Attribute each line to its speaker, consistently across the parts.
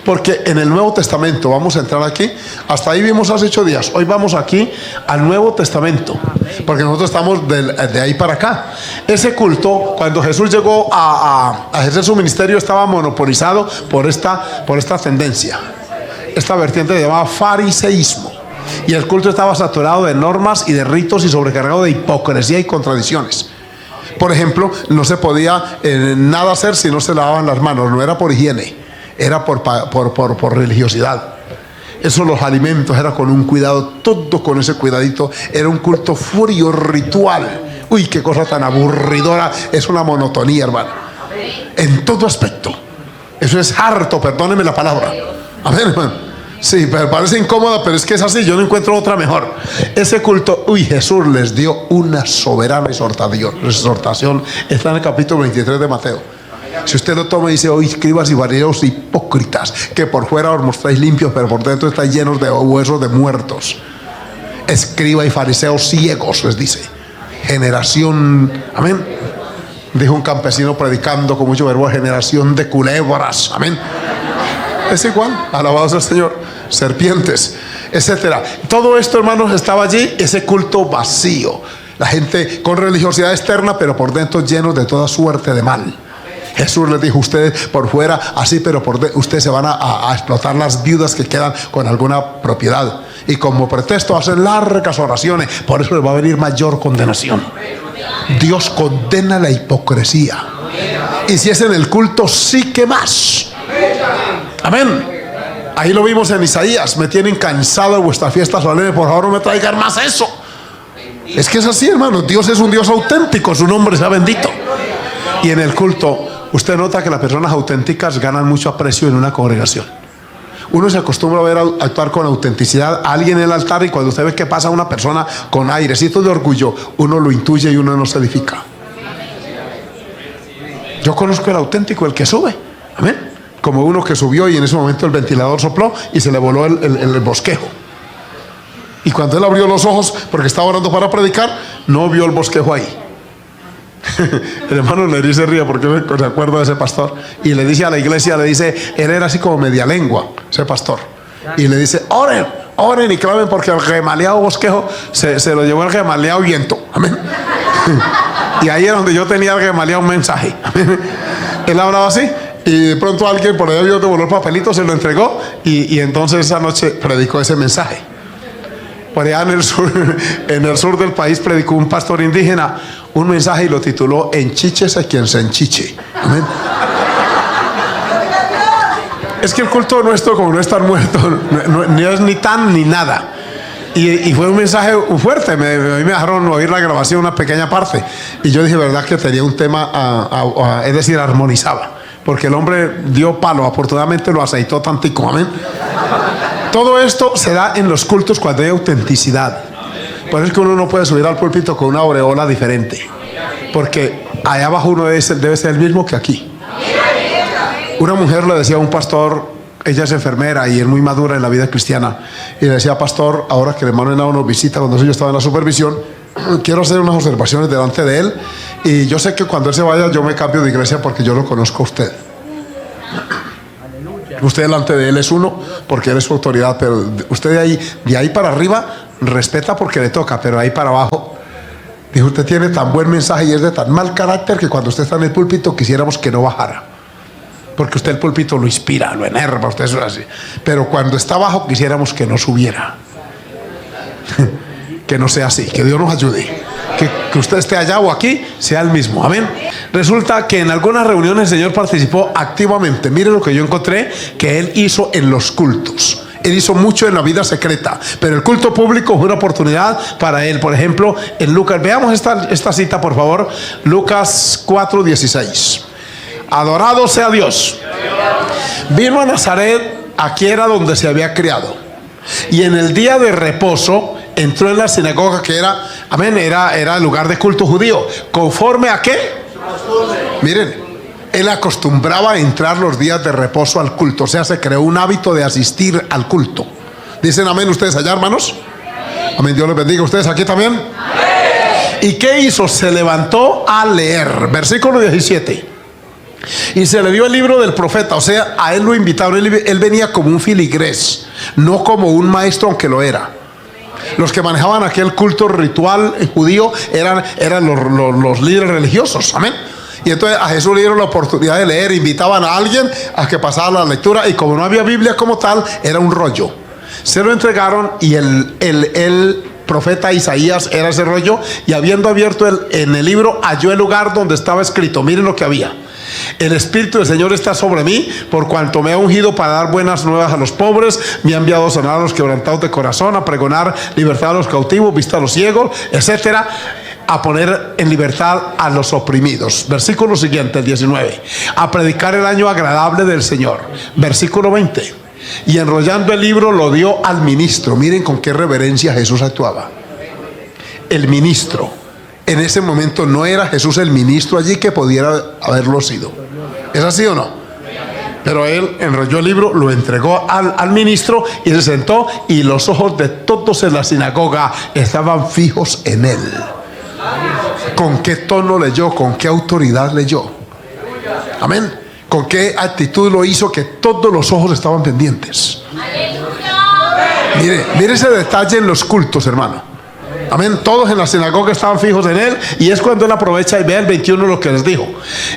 Speaker 1: Porque en el Nuevo Testamento, vamos a entrar aquí, hasta ahí vimos hace 8 días, hoy vamos aquí al Nuevo Testamento, porque nosotros estamos de ahí para acá. Ese culto, cuando Jesús llegó a ejercer su ministerio, estaba monopolizado por esta tendencia, esta vertiente llamada fariseísmo. Y el culto estaba saturado de normas y de ritos y sobrecargado de hipocresía y contradicciones. Por ejemplo, no se podía nada hacer si no se lavaban las manos, no era por higiene, era por religiosidad. Eso, los alimentos, era con un cuidado, todo con ese cuidadito. Era un culto frío, ritual. Uy, qué cosa tan aburridora. Es una monotonía, hermano, en todo aspecto. Eso es harto, perdóneme la palabra. Amén, hermano. Sí, pero parece incómoda, pero es que es así. Yo no encuentro otra mejor. Ese culto, Jesús les dio una soberana exhortación. Está en el capítulo 23 de Mateo. Si usted lo toma y dice: escribas y fariseos hipócritas, que por fuera os mostráis limpios, pero por dentro estáis llenos de huesos de muertos. Escriba y fariseos ciegos, les dice. Generación, amén. Dijo un campesino predicando con mucho verbo: generación de culebras, amén. Es igual, alabado sea el Señor. Serpientes, etcétera. Todo esto, hermanos, estaba allí, ese culto vacío. La gente con religiosidad externa, pero por dentro llenos de toda suerte de mal. Jesús les dijo: ustedes por fuera así, pero por dentro ustedes se van a explotar las viudas que quedan con alguna propiedad, y como pretexto hacen largas oraciones. Por eso les va a venir mayor condenación. Dios condena la hipocresía, y si es en el culto, sí que más. Amén. Ahí lo vimos en Isaías: me tienen cansado de vuestras fiestas solemnes, por favor no me traigan más eso. Es que es así, hermano. Dios es un Dios auténtico, su nombre sea bendito. Y en el culto, usted nota que las personas auténticas ganan mucho aprecio en una congregación. Uno se acostumbra a ver actuar con autenticidad a alguien en el altar, y cuando usted ve que pasa una persona con airecito de orgullo, uno lo intuye y uno no se edifica. Yo conozco el auténtico, el que sube, amén, como uno que subió y en ese momento el ventilador sopló y se le voló el bosquejo. Y cuando él abrió los ojos, porque estaba orando para predicar, no vio el bosquejo ahí. El hermano Neri se ríe porque me acuerdo de ese pastor. Y le dice a la iglesia, le dice, él era así como media lengua, ese pastor. Y le dice: oren y clamen, porque el gemaleado bosquejo se lo llevó el gemaleado viento. Amén. Y ahí era donde yo tenía el gemaleado un mensaje. Él hablaba así, y de pronto alguien por ahí vio que voló el papelito, se lo entregó, y entonces esa noche predicó ese mensaje. Por allá en el sur del país, predicó un pastor indígena un mensaje y lo tituló: enchíchese quien se enchiche. Amén. Es que el culto nuestro, como no es tan muerto, no es ni tan ni nada. Y fue un mensaje fuerte. A mí me dejaron oír la grabación, una pequeña parte, y yo dije: verdad que tenía un tema, es decir, armonizaba, porque el hombre dio palo, afortunadamente lo aceitó tantico. Amén. Todo esto se da en los cultos cuando hay autenticidad. Por eso es que uno no puede subir al púlpito con una aureola diferente, porque allá abajo uno debe ser el mismo que aquí. Una mujer le decía a un pastor, ella es enfermera y es muy madura en la vida cristiana, y le decía: pastor, ahora que el hermano Henao nos visita, cuando yo estaba en la supervisión, quiero hacer unas observaciones delante de él, y yo sé que cuando él se vaya yo me cambio de iglesia porque yo lo conozco a usted. Usted delante de él es uno porque él es su autoridad, pero usted de ahí para arriba respeta porque le toca, pero ahí para abajo, dijo, usted tiene tan buen mensaje y es de tan mal carácter que cuando usted está en el púlpito quisiéramos que no bajara, porque usted el púlpito lo inspira, lo enerva, usted es así, pero cuando está abajo quisiéramos que no subiera. Que no sea así, que Dios nos ayude, que usted esté allá o aquí sea el mismo. Amén. Resulta que en algunas reuniones el Señor participó activamente. Mire lo que yo encontré que Él hizo en los cultos. Él hizo mucho en la vida secreta, pero el culto público fue una oportunidad para Él. Por ejemplo, en Lucas, veamos esta cita, por favor. Lucas 4:16. Adorado sea Dios. Vino a Nazaret, aquí era donde se había criado, y en el día de reposo entró en la sinagoga, que era, amén, era el lugar de culto judío. ¿Conforme a qué? Miren, él acostumbraba a entrar los días de reposo al culto. O sea, se creó un hábito de asistir al culto. ¿Dicen amén ustedes allá, hermanos? Amén, Dios les bendiga. ¿Ustedes aquí también? Amén. ¿Y qué hizo? Se levantó a leer. Versículo 17. Y se le dio el libro del profeta, o sea, a él lo invitaron, él venía como un filigrés, no como un maestro, aunque lo era. Los que manejaban aquel culto ritual judío eran los líderes religiosos, amén. Y entonces a Jesús le dieron la oportunidad de leer, invitaban a alguien a que pasara la lectura, y como no había Biblia como tal, era un rollo. Se lo entregaron y el profeta Isaías era ese rollo, y habiendo abierto en el libro, halló el lugar donde estaba escrito. Miren lo que había: el Espíritu del Señor está sobre mí, por cuanto me ha ungido para dar buenas nuevas a los pobres, me ha enviado a sanar a los quebrantados de corazón, a pregonar libertad a los cautivos, vista a los ciegos, etcétera, a poner en libertad a los oprimidos. Versículo siguiente, el 19, a predicar el año agradable del Señor. Versículo 20, y enrollando el libro lo dio al ministro. Miren con qué reverencia Jesús actuaba. El ministro. En ese momento no era Jesús el ministro allí, que pudiera haberlo sido. ¿Es así o no? Pero él enrolló el libro, lo entregó al ministro, y se sentó, y los ojos de todos en la sinagoga estaban fijos en él. ¿Con qué tono leyó? ¿Con qué autoridad leyó? Amén. ¿Con qué actitud lo hizo? Que todos los ojos estaban pendientes. Mire ese detalle en los cultos, hermano. Amén. Todos en la sinagoga estaban fijos en él, y es cuando él aprovecha y ve el 21 lo que les dijo.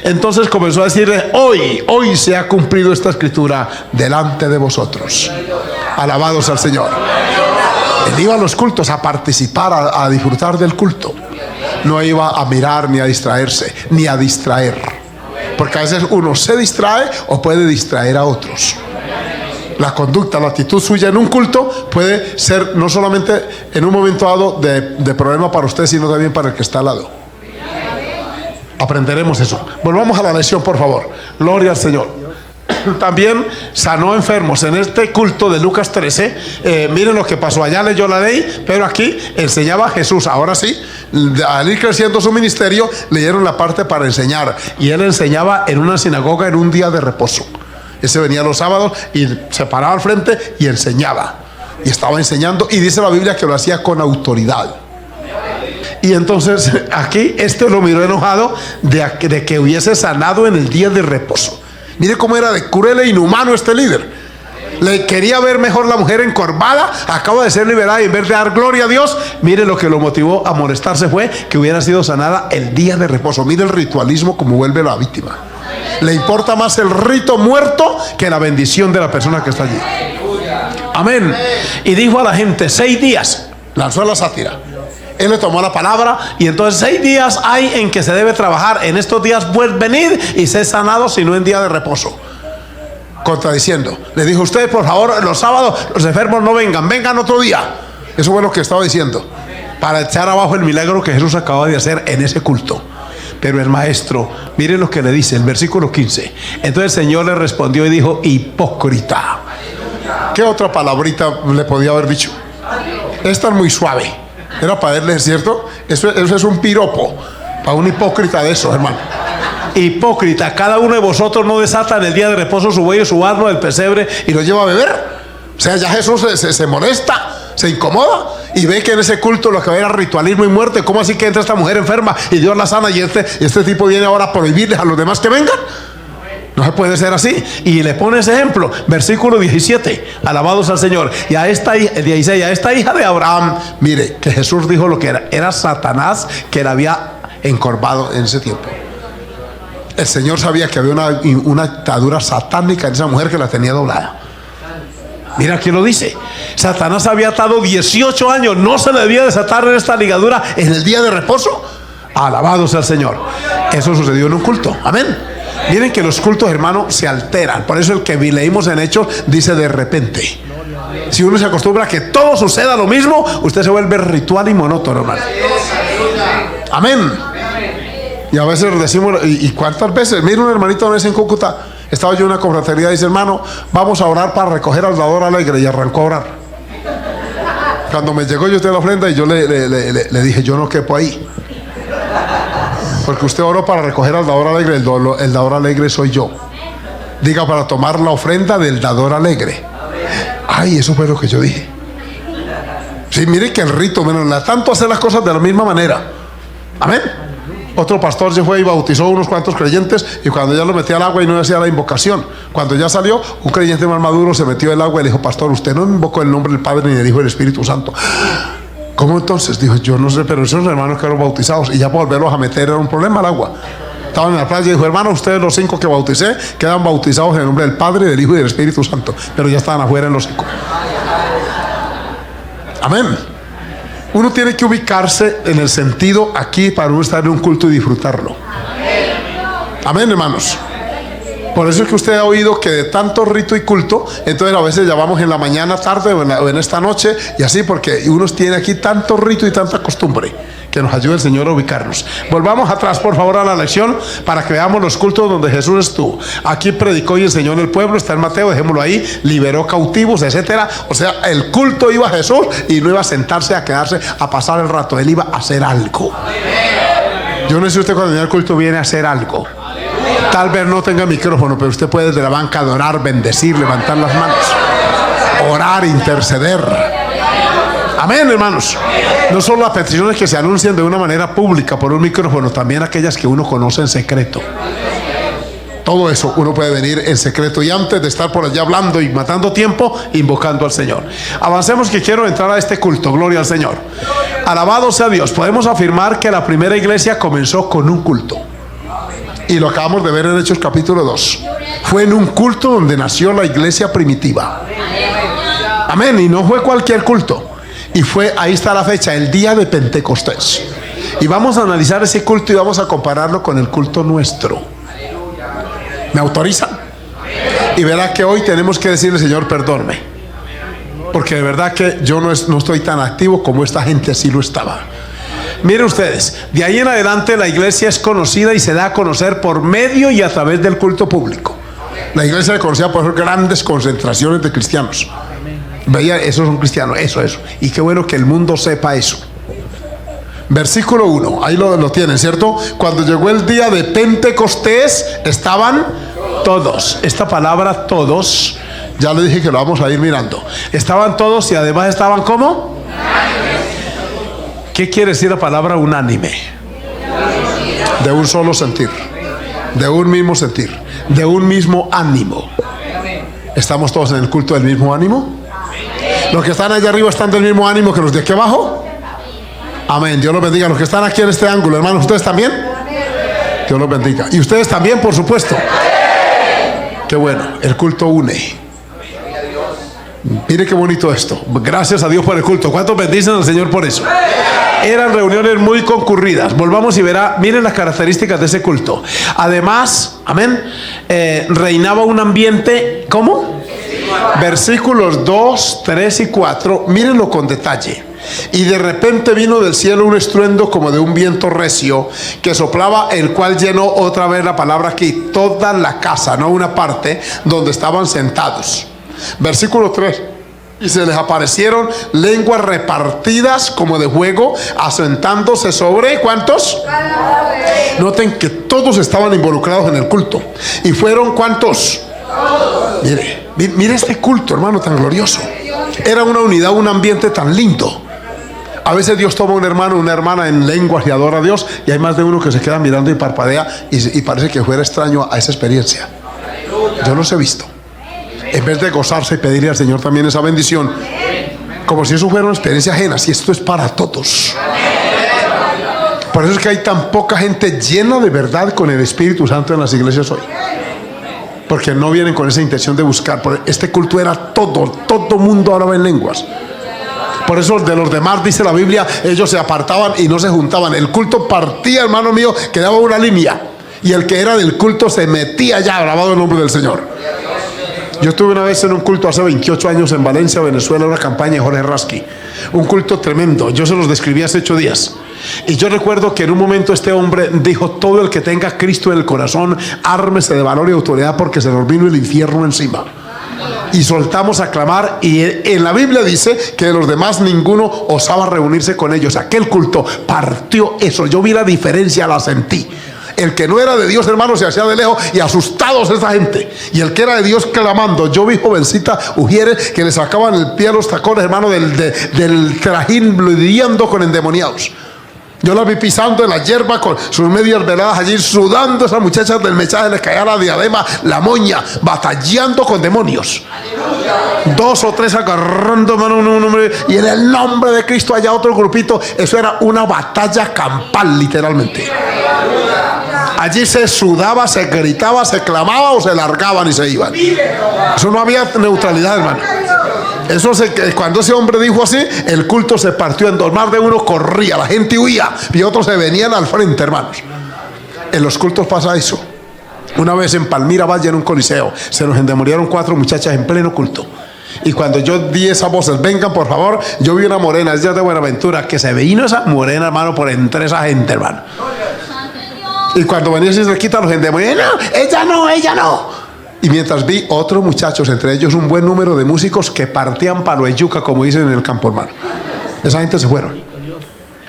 Speaker 1: Entonces comenzó a decirle: hoy se ha cumplido esta escritura delante de vosotros. Alabados al Señor. Él iba a los cultos a participar, a disfrutar del culto. No iba a mirar, ni a distraerse, ni a distraer, porque a veces uno se distrae o puede distraer a otros. La conducta, la actitud suya en un culto puede ser no solamente en un momento dado de problema para usted, sino también para el que está al lado. Aprenderemos eso. Volvamos a la lección, por favor. Gloria al Señor. También sanó enfermos en este culto de Lucas 13. Miren lo que pasó. Allá leyó la ley, pero aquí enseñaba a Jesús. Ahora sí, al ir creciendo su ministerio, le dieron la parte para enseñar, y él enseñaba en una sinagoga en un día de reposo. Ese venía los sábados y se paraba al frente y enseñaba, y estaba enseñando, y dice la Biblia que lo hacía con autoridad. Y entonces aquí lo miró enojado de que hubiese sanado en el día de reposo. Mire cómo era de cruel e inhumano este líder. Le quería ver mejor la mujer encorvada, acaba de ser liberada, y en vez de dar gloria a Dios, mire lo que lo motivó a molestarse fue que hubiera sido sanada el día de reposo. Mire el ritualismo como vuelve a la víctima. Le importa más el rito muerto que la bendición de la persona que está allí. Amén. Y dijo a la gente: 6 días. Lanzó la sátira. Él le tomó la palabra, y entonces 6 días hay en que se debe trabajar. En estos días venid y sed sanados, sino en día de reposo. Contradiciendo. Le dijo: ustedes, por favor, los sábados los enfermos no vengan otro día. Eso fue lo que estaba diciendo, para echar abajo el milagro que Jesús acaba de hacer en ese culto. Pero el maestro, miren lo que le dice el versículo 15. Entonces el Señor le respondió y dijo: hipócrita. ¿Qué otra palabrita le podía haber dicho? Esta es muy suave, era para él, ¿cierto? Eso es un piropo para un hipócrita de esos, hermano. Hipócrita, cada uno de vosotros no desata en el día de reposo su buey o su asno del pesebre y lo lleva a beber. O sea, ya Jesús se molesta, se incomoda, y ve que en ese culto lo que era ritualismo y muerte. ¿Cómo así que entra esta mujer enferma y Dios la sana, y este tipo viene ahora a prohibirles a los demás que vengan? No se puede ser así. Y le pone ese ejemplo, versículo 17. Alabados al Señor. Y a esta hija de Abraham, mire que Jesús dijo lo que era Satanás que la había encorvado en ese tiempo. El Señor sabía que había una atadura satánica en esa mujer que la tenía doblada. Mira aquí lo dice: Satanás había atado 18 años, no se le debía desatar en esta ligadura en el día de reposo. Alabados al Señor. Eso sucedió en un culto. Amén. Miren que los cultos, hermano, se alteran. Por eso el que leímos en Hechos dice: de repente. Si uno se acostumbra a que todo suceda lo mismo, usted se vuelve ritual y monótono, hermano. Amén. Y a veces decimos, ¿y cuántas veces? Mira, un hermanito una vez en Cúcuta, estaba yo en una confraternia y dice: hermano, vamos a orar para recoger al dador alegre. Y arrancó a orar. Cuando me llegó yo de la ofrenda, y yo le dije: yo no quepo ahí, porque usted oró para recoger al dador alegre. El dador alegre soy yo. Diga: para tomar la ofrenda del dador alegre. Ay, eso fue lo que yo dije. Sí, mire que el rito, tanto hacer las cosas de la misma manera. Amén. Otro pastor se fue y bautizó a unos cuantos creyentes, y cuando ya lo metía al agua y no hacía la invocación, cuando ya salió, un creyente más maduro se metió al agua y le dijo: pastor, usted no invocó el nombre del Padre ni del Hijo y del Espíritu Santo. ¿Cómo entonces? Dijo: yo no sé, pero esos hermanos quedaron bautizados, y ya para volverlos a meter era un problema al agua. Estaban en la playa y dijo: hermano, ustedes los 5 que bauticé quedan bautizados en el nombre del Padre, del Hijo y del Espíritu Santo. Pero ya estaban afuera en los 5. Amén. Uno tiene que ubicarse en el sentido aquí para uno estar en un culto y disfrutarlo. Amén, hermanos. Por eso es que usted ha oído que de tanto rito y culto, entonces a veces llamamos en la mañana, tarde o en esta noche, y así, porque uno tiene aquí tanto rito y tanta costumbre. Que nos ayude el Señor a ubicarnos. Volvamos atrás, por favor, a la lección para que veamos los cultos donde Jesús estuvo. Aquí predicó y enseñó en el pueblo, está en Mateo, dejémoslo ahí. Liberó cautivos, etcétera. O sea, el culto iba a Jesús y no iba a sentarse a quedarse a pasar el rato. Él iba a hacer algo. Yo no sé si usted cuando viene al culto viene a hacer algo. Tal vez no tenga micrófono, pero usted puede desde la banca adorar, bendecir, levantar las manos, orar, interceder. Amén, hermanos. No solo las peticiones que se anuncian de una manera pública por un micrófono, también aquellas que uno conoce en secreto. Todo eso uno puede venir en secreto y antes de estar por allá hablando y matando tiempo, invocando al Señor. Avancemos, que quiero entrar a este culto. Gloria al Señor. Alabado sea Dios. Podemos afirmar que la primera iglesia comenzó con un culto. Y lo acabamos de ver en Hechos capítulo 2. Fue en un culto donde nació la iglesia primitiva. Amén. Y no fue cualquier culto. Y fue, ahí está la fecha, el día de Pentecostés. Y vamos a analizar ese culto y vamos a compararlo con el culto nuestro. ¿Me autorizan? Y verá que hoy tenemos que decirle: Señor, perdóname, porque de verdad que yo no estoy tan activo como esta gente sí lo estaba. Miren ustedes, de ahí en adelante la iglesia es conocida y se da a conocer por medio y a través del culto público. La iglesia es conocida por grandes concentraciones de cristianos. Veía, esos son cristianos, eso. Y qué bueno que el mundo sepa eso. Versículo 1, ahí lo tienen, ¿cierto? Cuando llegó el día de Pentecostés, estaban todos. Esta palabra todos, ya le dije que lo vamos a ir mirando. Estaban todos y además estaban ¿cómo? ¿Qué quiere decir la palabra unánime? De un solo sentir, de un mismo sentir, de un mismo ánimo. ¿Estamos todos en el culto del mismo ánimo? Los que están allá arriba están del mismo ánimo que los de aquí abajo. Amén. Dios los bendiga. Los que están aquí en este ángulo, hermanos, ¿ustedes también? Dios los bendiga. Y ustedes también, por supuesto. Qué bueno. El culto une. Mire qué bonito esto. Gracias a Dios por el culto. ¿Cuántos bendicen al Señor por eso? Eran reuniones muy concurridas. Volvamos y verá. Miren las características de ese culto. Además, amén, reinaba un ambiente, ¿cómo? Versículos 2, 3 y 4. Mírenlo con detalle. Y de repente vino del cielo un estruendo como de un viento recio que soplaba, el cual llenó, otra vez la palabra aquí, toda la casa, no una parte, donde estaban sentados. Versículo 3. Y se les aparecieron lenguas repartidas como de fuego, asentándose sobre ¿cuántos? Noten que todos estaban involucrados en el culto. Y fueron ¿cuántos? Mire este culto, hermano, tan glorioso. Era una unidad, un ambiente tan lindo. A veces Dios toma un hermano, una hermana en lenguas y adora a Dios, y hay más de uno que se queda mirando y parpadea y parece que fuera extraño a esa experiencia. Yo los he visto. En vez de gozarse y pedirle al Señor también esa bendición, como si eso fuera una experiencia ajena. Si esto es para todos. Por eso es que hay tan poca gente llena de verdad con el Espíritu Santo en las iglesias hoy, porque no vienen con esa intención de buscar. Este culto era todo mundo hablaba en lenguas. Por eso de los demás dice la Biblia, ellos se apartaban y no se juntaban. El culto partía, hermano mío, quedaba una línea, y el que era del culto se metía ya, grabado el nombre del Señor. Yo estuve una vez en un culto hace 28 años en Valencia, Venezuela, una campaña de Jorge Rasky. Un culto tremendo. Yo se los describí hace 8 días. Y yo recuerdo que en un momento este hombre dijo: todo el que tenga a Cristo en el corazón, ármese de valor y autoridad, porque se nos vino el infierno encima. Y soltamos a clamar, y en la Biblia dice que de los demás ninguno osaba reunirse con ellos. Aquel culto partió eso. Yo vi la diferencia, la sentí. El que no era de Dios, hermano, se hacía de lejos y asustados esa gente. Y el que era de Dios clamando. Yo vi jovencita ujieres que le sacaban el pie a los tacones, hermano, del trajín, lidiando con endemoniados. Yo las vi pisando en la hierba con sus medias veladas allí, sudando. Esas muchachas del mensaje les caía la diadema, la moña, batallando con demonios. 2 o 3 agarrando mano un hombre, y en el nombre de Cristo allá otro grupito. Eso era una batalla campal, literalmente. Allí se sudaba, se gritaba, se clamaba o se largaban y se iban. Eso no había neutralidad, hermano. Cuando ese hombre dijo así, el culto se partió en dos. Más de uno corría, la gente huía y otros se venían al frente, hermanos. En los cultos pasa eso. Una vez en Palmira Valle, en un coliseo, se nos endemoniaron 4 muchachas en pleno culto. Y cuando yo di esas voces, vengan por favor, yo vi una morena, ella de Buenaventura, que se vino esa morena, hermano, por entre esa gente, hermano. Y cuando venía así cerquita, los endemoniaron, no, ella no. Y mientras vi otros muchachos, entre ellos un buen número de músicos que partían palo de yuca, como dicen en el campo, hermano. Esa gente se fueron.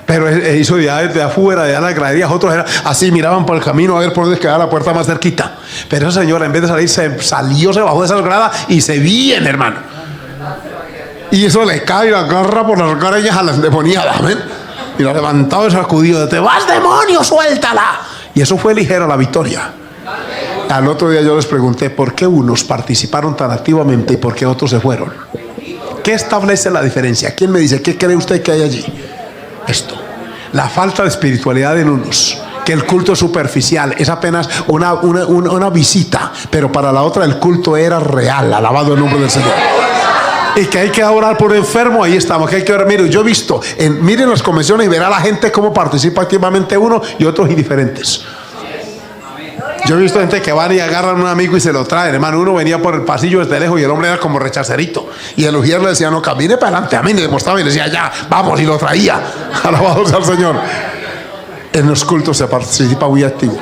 Speaker 1: Pero hizo de afuera, de las graderías, otros eran así, miraban por el camino a ver por dónde quedaba la puerta más cerquita. Pero esa señora, en vez de salir, se bajó de esas gradas y se viene, hermano. Y eso le cae y la agarra por las careñas a la endemoniada, amén. Y la levantaba y sacudió, te vas, demonio, suéltala. Y eso fue ligero, la victoria. Al otro día yo les pregunté por qué unos participaron tan activamente y por qué otros se fueron. ¿Qué establece la diferencia? ¿Quién me dice qué cree usted que hay allí? Esto, la falta de espiritualidad en unos, que el culto es superficial, es apenas una visita, pero para la otra el culto era real, alabado el nombre del Señor. Y que hay que orar por enfermo, ahí estamos, que hay que orar. Mire, yo he visto, miren las convenciones y verá la gente cómo participa activamente uno y otros indiferentes. Yo he visto gente que van y agarran a un amigo y se lo traen, hermano. Uno venía por el pasillo desde lejos y el hombre era como rechacerito. Y el ujier le decía, no, camine para adelante. A mí le mostraba y le decía, ya, vamos, y lo traía. Alabado sea el Señor. En los cultos se participa muy activo.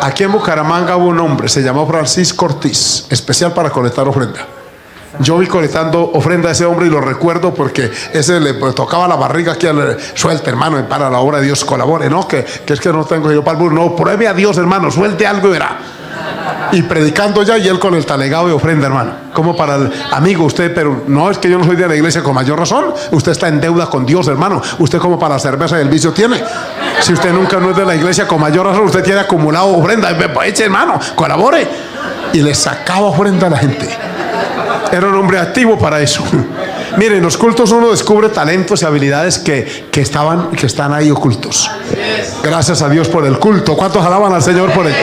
Speaker 1: Aquí en Bucaramanga hubo un hombre, se llamó Francisco Ortiz, especial para colectar ofrenda. Yo vi colectando ofrenda a ese hombre y lo recuerdo porque ese le tocaba la barriga aquí al suelte, hermano, para la obra de Dios, colabore. No, que es que no tengo yo para el burro. No, pruebe a Dios, hermano, suelte algo y verá. Y predicando ya, y él con el talegado de ofrenda, hermano. Como para el amigo, usted, pero no es que yo no soy de la iglesia, con mayor razón. Usted está en deuda con Dios, hermano. Usted como para la cerveza y el vicio tiene. Si usted nunca no es de la iglesia, con mayor razón, usted tiene acumulado ofrenda. Eche, hermano, colabore. Y le sacaba ofrenda a la gente. Era un hombre activo para eso. Miren, en los cultos uno descubre talentos y habilidades que están ahí ocultos. Gracias a Dios por el culto. ¿Cuántos alaban al Señor por él?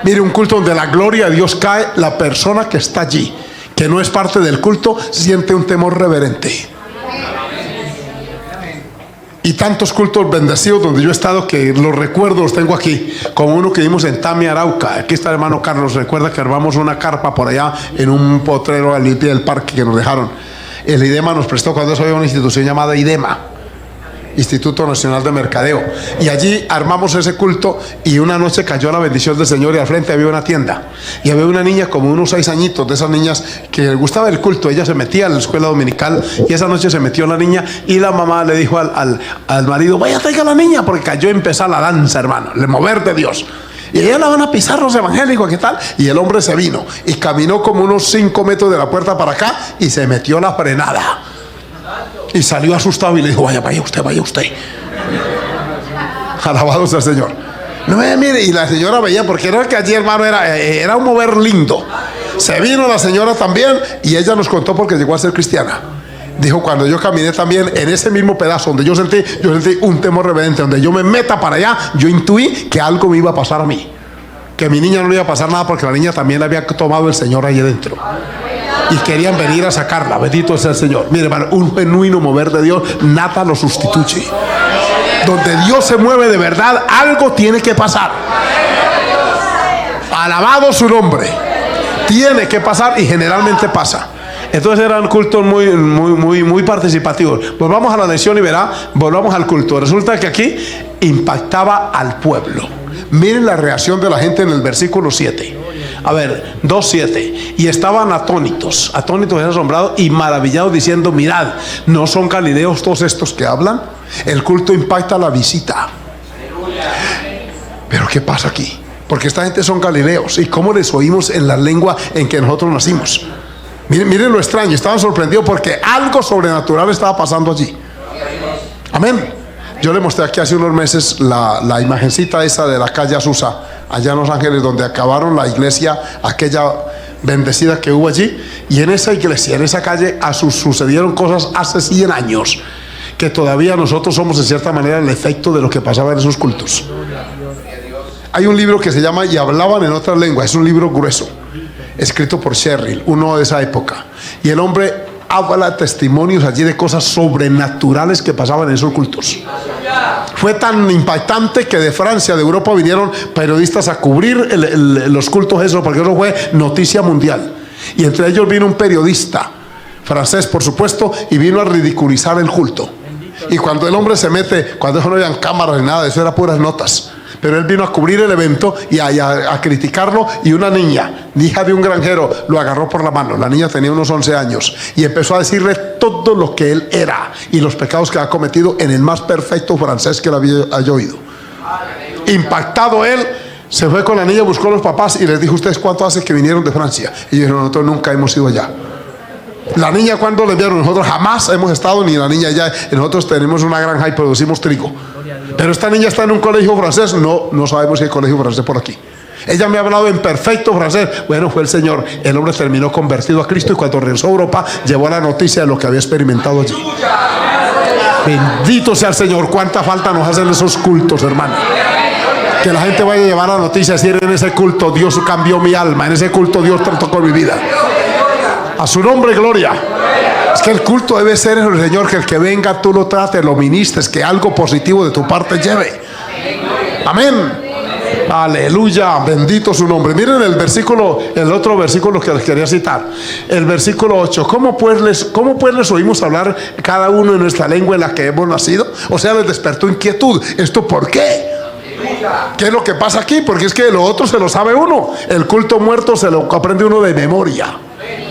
Speaker 1: Mire, un culto donde la gloria de Dios cae, la persona que está allí, que no es parte del culto, siente un temor reverente. Y tantos cultos bendecidos donde yo he estado que los recuerdo, los tengo aquí, como uno que vimos en Tami, Arauca. Aquí está el hermano Carlos, recuerda que armamos una carpa por allá en un potrero al pie del parque que nos dejaron. El IDEMA nos prestó, cuando eso había una institución llamada IDEMA, Instituto Nacional de Mercadeo, y allí armamos ese culto. Y una noche cayó la bendición del Señor y al frente había una tienda y había una niña como unos 6 añitos, de esas niñas que le gustaba el culto. Ella se metía a la escuela dominical y esa noche se metió la niña y la mamá le dijo al marido, vaya, traiga a la niña, porque cayó a empezar la danza, hermano, el mover de Dios. Y ella la van a pisar los evangélicos, ¿qué tal? Y el hombre se vino y caminó como unos 5 metros de la puerta para acá y se metió la frenada. Y salió asustado y le dijo, vaya usted. Alabado sea el Señor. No, mire, y la señora veía, porque era que allí, hermano, era un mover lindo. Se vino la señora también y ella nos contó porque llegó a ser cristiana. Dijo, cuando yo caminé también en ese mismo pedazo donde yo sentí un temor reverente, donde yo me meta para allá, yo intuí que algo me iba a pasar a mí, que a mi niña no le iba a pasar nada, porque la niña también la había tomado el Señor ahí adentro y querían venir a sacarla. Bendito sea el Señor. Mire, hermano, un genuino mover de Dios nada lo sustituye. Donde Dios se mueve de verdad, algo tiene que pasar. Alabado su nombre. Tiene que pasar y generalmente pasa. Entonces eran cultos muy participativos. Volvamos a la lección y verá, volvamos al culto. Resulta que aquí impactaba al pueblo. Miren la reacción de la gente en el versículo 7. A ver, 2:7. Y estaban atónitos y asombrados y maravillados, diciendo, mirad, ¿no son galileos todos estos que hablan? El culto impacta la visita. Pero ¿qué pasa aquí? Porque esta gente son galileos. ¿Y cómo les oímos en la lengua en que nosotros nacimos? Miren lo extraño. Estaban sorprendidos porque algo sobrenatural estaba pasando allí. Amén. Yo le mostré aquí hace unos meses la imagencita esa de la calle Azusa, allá en Los Ángeles, donde acabaron la iglesia, aquella bendecida que hubo allí. Y en esa iglesia, en esa calle, sucedieron cosas hace 100 años que todavía nosotros somos en cierta manera el efecto de lo que pasaba en esos cultos. Hay un libro que se llama Y hablaban en otras lenguas. Es un libro grueso, escrito por Sherrill, uno de esa época. Y el hombre habla testimonios allí de cosas sobrenaturales que pasaban en esos cultos. Fue tan impactante que de Francia, de Europa, vinieron periodistas a cubrir los cultos esos, porque eso fue noticia mundial. Y entre ellos vino un periodista francés, por supuesto, y vino a ridiculizar el culto. Y cuando el hombre se mete, cuando eso no habían cámaras ni nada, eso era puras notas. Pero él vino a cubrir el evento y a criticarlo, y una niña, hija de un granjero, lo agarró por la mano. La niña tenía unos 11 años y empezó a decirle todo lo que él era y los pecados que había cometido en el más perfecto francés que él había oído. Impactado él, se fue con la niña, buscó a los papás y les dijo: ¿ustedes cuánto hace que vinieron de Francia? Y ellos dijeron: nosotros nunca hemos ido allá. La niña, ¿cuándo le vieron? Nosotros jamás hemos estado, ni la niña allá. Nosotros tenemos una granja y producimos trigo. Pero esta niña está en un colegio francés. No sabemos si hay colegio francés por aquí. Ella me ha hablado en perfecto francés. Bueno, fue el Señor. El hombre terminó convertido a Cristo, y cuando regresó a Europa llevó la noticia de lo que había experimentado allí. Bendito sea el Señor. Cuánta falta nos hacen esos cultos, hermano. Que la gente vaya a llevar la noticia, decir: en ese culto Dios cambió mi alma, en ese culto Dios trató con mi vida. A su nombre, gloria. Es que el culto debe ser el Señor, que el que venga tú lo trates, lo ministres, que algo positivo de tu parte lleve. Amén. Aleluya, bendito su nombre. Miren el versículo, el otro versículo que les quería citar, el versículo 8. ¿Cómo pues les oímos hablar cada uno en nuestra lengua en la que hemos nacido? O sea, les despertó inquietud. ¿Esto por qué? ¿Qué es lo que pasa aquí? Porque es que lo otro se lo sabe uno. El culto muerto se lo aprende uno de memoria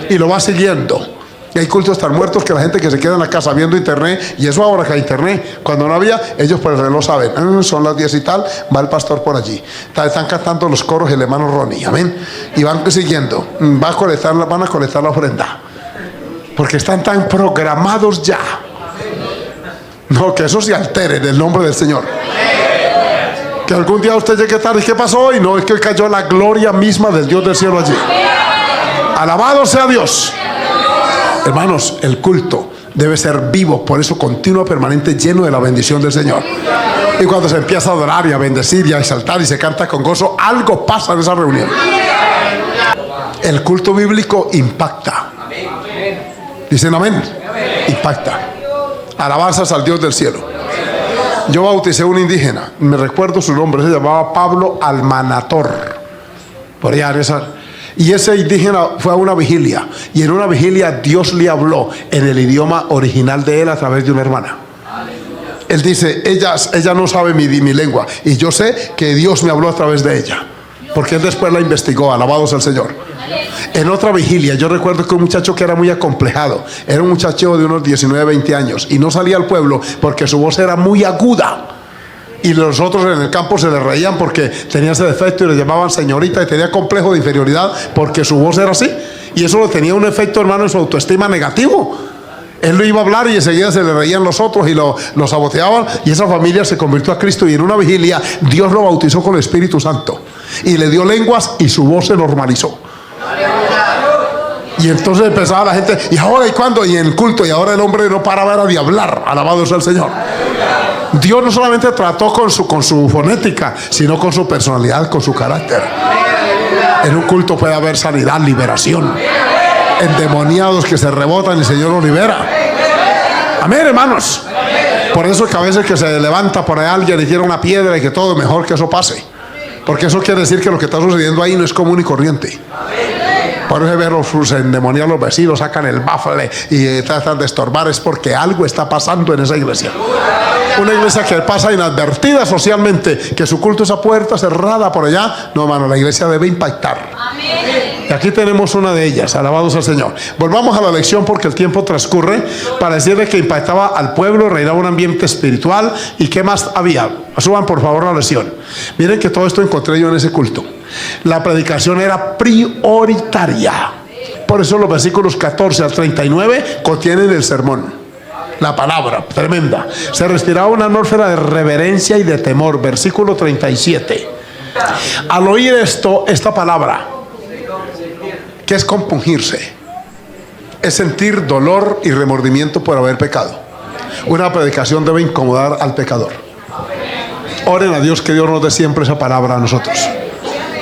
Speaker 1: y lo va siguiendo. Y hay cultos tan muertos que la gente que se queda en la casa viendo internet, y eso ahora que hay internet, cuando no había, ellos pues lo saben. Son las 10 y tal, va el pastor por allí, están cantando los coros el hermano Ronnie, amén, y van siguiendo, van a colectar la ofrenda, porque están tan programados ya. No, que eso se altere en el nombre del Señor. Que algún día usted llegue tarde: ¿qué pasó hoy? No, es que cayó la gloria misma del Dios del cielo allí. Alabado sea Dios. Hermanos, el culto debe ser vivo, por eso continuo, permanente, lleno de la bendición del Señor. Y cuando se empieza a adorar y a bendecir y a exaltar y se canta con gozo, algo pasa en esa reunión. El culto bíblico impacta. Dicen amén. Impacta. Alabanzas al Dios del cielo. Yo bauticé a un indígena, me recuerdo su nombre, se llamaba Pablo Almanator, por allá en esa. Y ese indígena fue a una vigilia, y en una vigilia Dios le habló en el idioma original de él a través de una hermana. Él dice: ella no sabe mi lengua, y yo sé que Dios me habló a través de ella, porque él después la investigó. Alabados al Señor. En otra vigilia, yo recuerdo que un muchacho que era muy acomplejado, era un muchacho de unos 19, 20 años, y no salía al pueblo porque su voz era muy aguda. Y los otros en el campo se le reían porque tenía ese defecto y le llamaban señorita, y tenía complejo de inferioridad porque su voz era así. Y eso le tenía un efecto, hermano, en su autoestima negativo. Él lo iba a hablar y enseguida se le reían los otros y lo saboteaban, y esa familia se convirtió a Cristo. Y en una vigilia Dios lo bautizó con el Espíritu Santo y le dio lenguas y su voz se normalizó. Y entonces empezaba la gente: ¿y ahora y cuándo? Y en el culto, y ahora el hombre no paraba de hablar. Alabado sea el Señor. Dios no solamente trató con su fonética, sino con su personalidad, con su carácter. En un culto puede haber sanidad, liberación, endemoniados que se rebotan y el Señor los libera. Amén, hermanos. Por eso que a veces que se levanta por ahí alguien y tira una piedra y que todo, mejor que eso pase, porque eso quiere decir que lo que está sucediendo ahí no es común y corriente. Por eso ver los endemoniados, los vecinos sacan el bafle y tratan de estorbar, es porque algo está pasando en esa iglesia. Una iglesia que pasa inadvertida socialmente, que su culto es a puerta cerrada por allá. No, hermano, la iglesia debe impactar. Y aquí tenemos una de ellas. Alabados al Señor. Volvamos a la lección, porque el tiempo transcurre, para decirles que impactaba al pueblo, reinaba un ambiente espiritual. ¿Y qué más había? Suban por favor la lección. Miren que todo esto encontré yo en ese culto. La predicación era prioritaria. Por eso los versículos 14 al 39 contienen el sermón. La palabra, tremenda. Se respiraba una atmósfera de reverencia y de temor. Versículo 37. Al oír esto, esta palabra, que es compungirse, es sentir dolor y remordimiento por haber pecado. Una predicación debe incomodar al pecador. Oren a Dios que Dios nos dé siempre esa palabra a nosotros,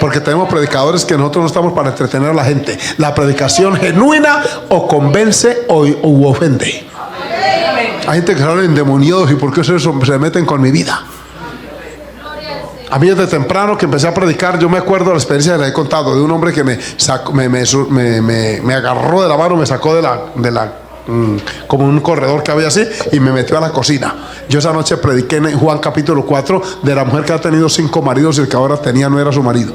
Speaker 1: porque tenemos predicadores que nosotros no estamos para entretener a la gente. La predicación genuina o convence o ofende. Hay gente que salen endemoniados y ¿por qué se meten con mi vida? A mí desde temprano que empecé a predicar, yo me acuerdo de la experiencia que le he contado de un hombre que me agarró de la mano, me sacó como un corredor que había así y me metió a la cocina. Yo esa noche prediqué en Juan capítulo 4 de la mujer que ha tenido 5 maridos y el que ahora tenía no era su marido.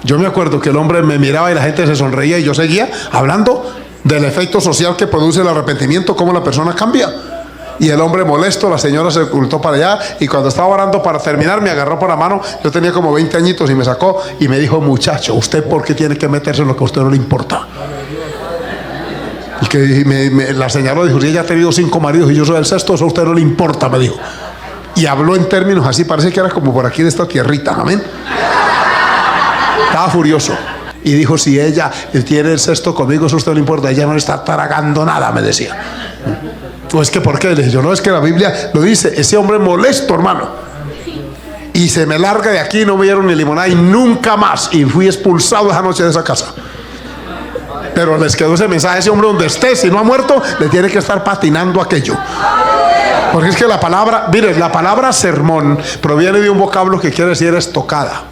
Speaker 1: Yo me acuerdo que el hombre me miraba y la gente se sonreía y yo seguía hablando del efecto social que produce el arrepentimiento, cómo la persona cambia. Y el hombre molesto, la señora se ocultó para allá y cuando estaba orando para terminar me agarró por la mano. Yo tenía como 20 añitos y me sacó y me dijo: muchacho, ¿usted por qué tiene que meterse en lo que a usted no le importa? Y que la señora dijo: si ella ha tenido 5 maridos y yo soy el sexto, eso a usted no le importa, me dijo. Y habló en términos así, parece que era como por aquí de esta tierrita, amén. Estaba furioso. Y dijo: si ella tiene el sexto conmigo, eso a usted no le importa, ella no le está tragando nada, me decía. Pues que ¿por qué? Le dije yo: no, es que la Biblia lo dice. Ese hombre molesto, hermano. Y se me larga de aquí, no me dieron ni limonada y nunca más. Y fui expulsado esa noche de esa casa. Pero les quedó ese mensaje: ese hombre donde esté, si no ha muerto, le tiene que estar patinando aquello. Porque es que la palabra, mire, la palabra sermón proviene de un vocablo que quiere decir estocada.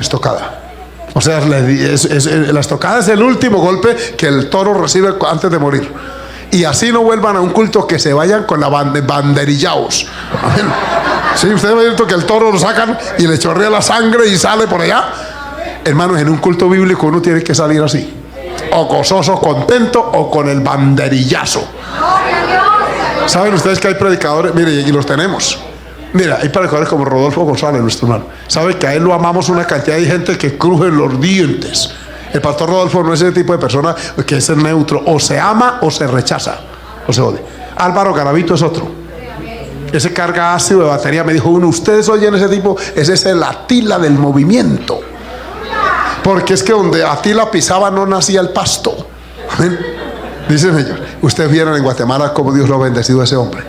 Speaker 1: Estocada. O sea, la estocada es el último golpe que el toro recibe antes de morir. Y así no vuelvan a un culto, que se vayan con la banderillaos. Amén. Sí, ustedes ven visto que el toro lo sacan y le chorrea la sangre y sale por allá. Hermanos, en un culto bíblico uno tiene que salir así, o gozoso, contento, o con el banderillazo. ¿Saben ustedes que hay predicadores? Mire, y los tenemos. Mira, hay predicadores como Rodolfo González, nuestro hermano. ¿Sabe que a él lo amamos una cantidad de gente que cruje los dientes? El pastor Rodolfo no es ese tipo de persona que es neutro, o se ama o se rechaza o se odia. Álvaro Garavito es otro. Ese carga ácido de batería. Me dijo uno: ustedes oyen ese tipo, ese es el Atila del movimiento, porque es que donde Atila pisaba no nacía el pasto. ¿Ven? Dicen ellos. Ustedes vieron en Guatemala cómo Dios lo ha bendecido a ese hombre.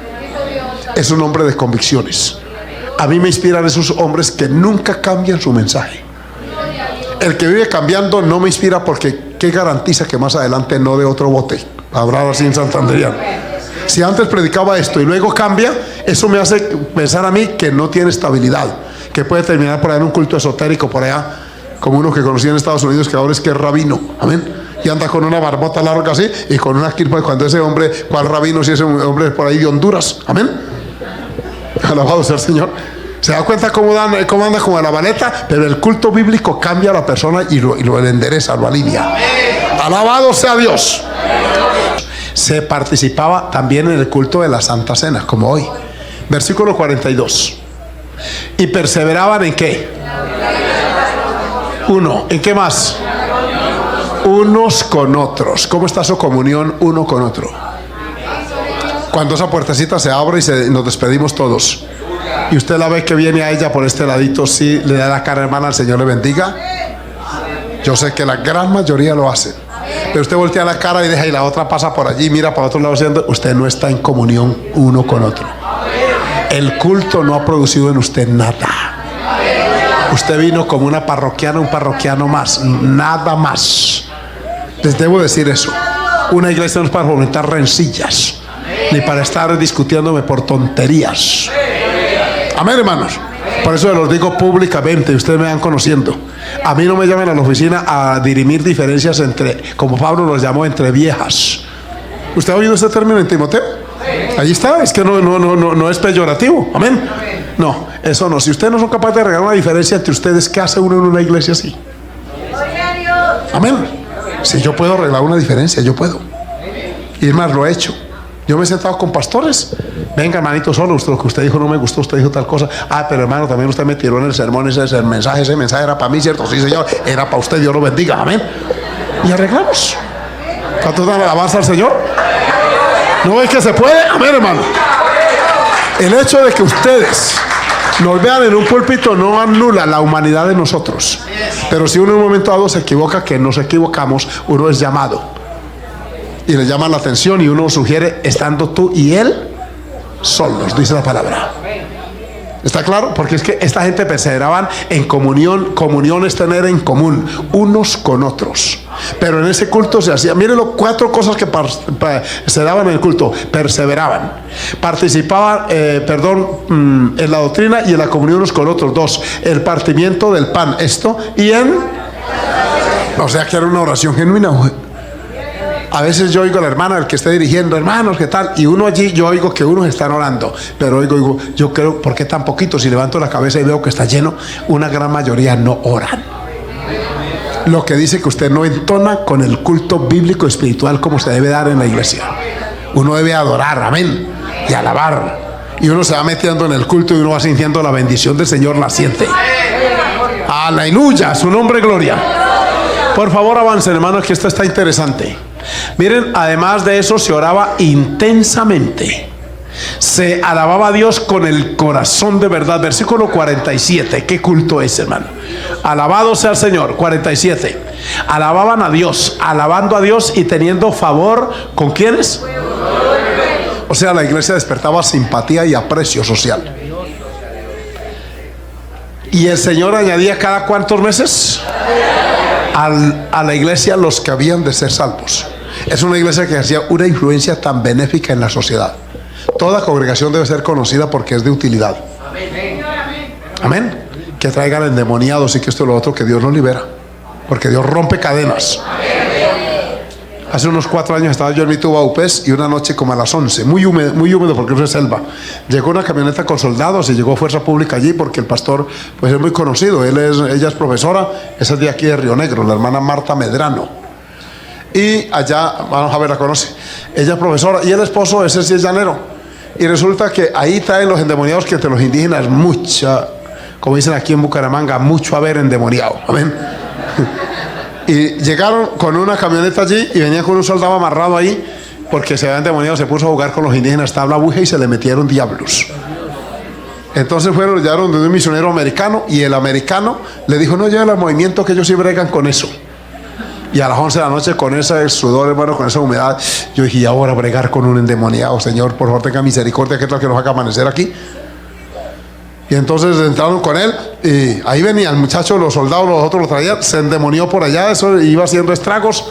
Speaker 1: Es un hombre de convicciones. A mí me inspiran esos hombres que nunca cambian su mensaje. El que vive cambiando no me inspira, porque ¿qué garantiza que más adelante no dé otro bote? Hablar así en santanderiano. Si antes predicaba esto y luego cambia, eso me hace pensar a mí que no tiene estabilidad, que puede terminar por ahí en un culto esotérico por allá, como uno que conocí en Estados Unidos, que ahora es que es rabino, amén, y anda con una barbota larga así y con una kirpa. Cuando ese hombre, ¿cuál rabino? Si ese hombre es por ahí de Honduras, amén. Alabado sea el Señor. Se da cuenta cómo anda como la baleta, pero el culto bíblico cambia a la persona y lo endereza, lo alivia. Alabado sea Dios. Se participaba también en el culto de la Santa Cena, como hoy. Versículo 42. ¿Y perseveraban en qué? Uno. ¿En qué más? Unos con otros. ¿Cómo está su comunión uno con otro? Cuando esa puertecita se abre y nos despedimos todos, y usted la ve que viene a ella por este ladito, sí le da la cara, hermana, el Señor le bendiga. Yo sé que la gran mayoría lo hacen, pero usted voltea la cara y deja, y la otra pasa por allí, mira para otro lado haciendo. Usted no está en comunión uno con otro. El culto no ha producido en usted nada. Usted vino como una parroquiana, un parroquiano más, nada más. Les debo decir eso. Una iglesia no es para fomentar rencillas, ni para estar discutiéndome por tonterías. Amén, hermanos. Por eso los digo públicamente, ustedes me van conociendo. A mí no me llamen a la oficina a dirimir diferencias entre, como Pablo los llamó, entre viejas. ¿Usted ha oído ese término en Timoteo? Allí está, es que no es peyorativo. Amén. No, eso no. Si ustedes no son capaces de arreglar una diferencia entre ustedes, ¿qué hace uno en una iglesia así? Amén. Si yo puedo arreglar una diferencia, yo puedo. Y más, lo he hecho. Yo me he sentado con pastores. Venga, hermanito, solo usted, lo que usted dijo no me gustó, usted dijo tal cosa. Ah, pero hermano, también usted me tiró en el sermón ese mensaje era para mí, ¿cierto? Sí, Señor, era para usted, Dios lo bendiga, amén. Y arreglamos. ¿Cuántos dan alabanza al Señor? ¿No ves que se puede? Amén, hermano. El hecho de que ustedes nos vean en un púlpito no anula la humanidad de nosotros. Pero si uno en un momento dado se equivoca, que nos equivocamos, uno es llamado. Y le llaman la atención y uno sugiere, estando tú y él solos, dice la palabra. ¿Está claro? Porque es que esta gente perseveraban en comunión. Comunión es tener en común unos con otros. Pero en ese culto se hacía, miren las 4 cosas que se daban en el culto. Perseveraban, participaban, en la doctrina y en la comunión unos con otros. 2, el partimiento del pan. Esto y o sea que era una oración genuina. A veces yo oigo a la hermana, el que esté dirigiendo, hermanos, ¿qué tal? Y uno allí, yo oigo que unos están orando, pero oigo, yo creo, ¿por qué tan poquito? Si levanto la cabeza y veo que está lleno, una gran mayoría no oran. Lo que dice que usted no entona con el culto bíblico espiritual como se debe dar en la iglesia. Uno debe adorar, amén, y alabar. Y uno se va metiendo en el culto y uno va sintiendo la bendición del Señor, la siente. Aleluya, su nombre, gloria. Por favor, avancen, hermanos, que esto está interesante. Miren, además de eso se oraba intensamente, se alababa a Dios con el corazón de verdad. Versículo 47, ¿qué culto es, hermano? Alabado sea el Señor. 47, alababan a Dios, alabando a Dios y teniendo favor ¿con quiénes? O sea, la iglesia despertaba simpatía y aprecio social. Y el Señor añadía cada cuántos meses a la iglesia los que habían de ser salvos. Es una iglesia que hacía una influencia tan benéfica en la sociedad. Toda congregación debe ser conocida porque es de utilidad. Amén. Que traigan endemoniados y que esto y lo otro, que Dios los libera, porque Dios rompe cadenas. Hace unos 4 años estaba yo en mi tuba UPES y una noche como a las 11, muy húmedo porque eso es selva, llegó una camioneta con soldados y llegó Fuerza Pública allí porque el pastor pues es muy conocido. Ella es profesora, esa es de aquí de Río Negro, la hermana Marta Medrano. Y allá, vamos a ver, la conoce. Ella es profesora y el esposo, ese sí es llanero. Y resulta que ahí traen los endemoniados, que entre los indígenas mucha, como dicen aquí en Bucaramanga, mucho haber endemoniado. Amén. Y llegaron con una camioneta allí y venían con un soldado amarrado ahí porque se había endemoniado, se puso a jugar con los indígenas tabla ouija y se le metieron diablos. Entonces lo llevaron de un misionero americano y el americano le dijo, no lleven al movimiento, que ellos sí bregan con eso. Y a las 11 de la noche, con ese sudor, hermano, con esa humedad, yo dije, y ahora bregar con un endemoniado, Señor, por favor tenga misericordia, ¿qué tal que nos haga amanecer aquí? Y entonces entraron con él y ahí venía el muchacho, los soldados, los otros lo traían, se endemonió por allá, eso iba haciendo estragos,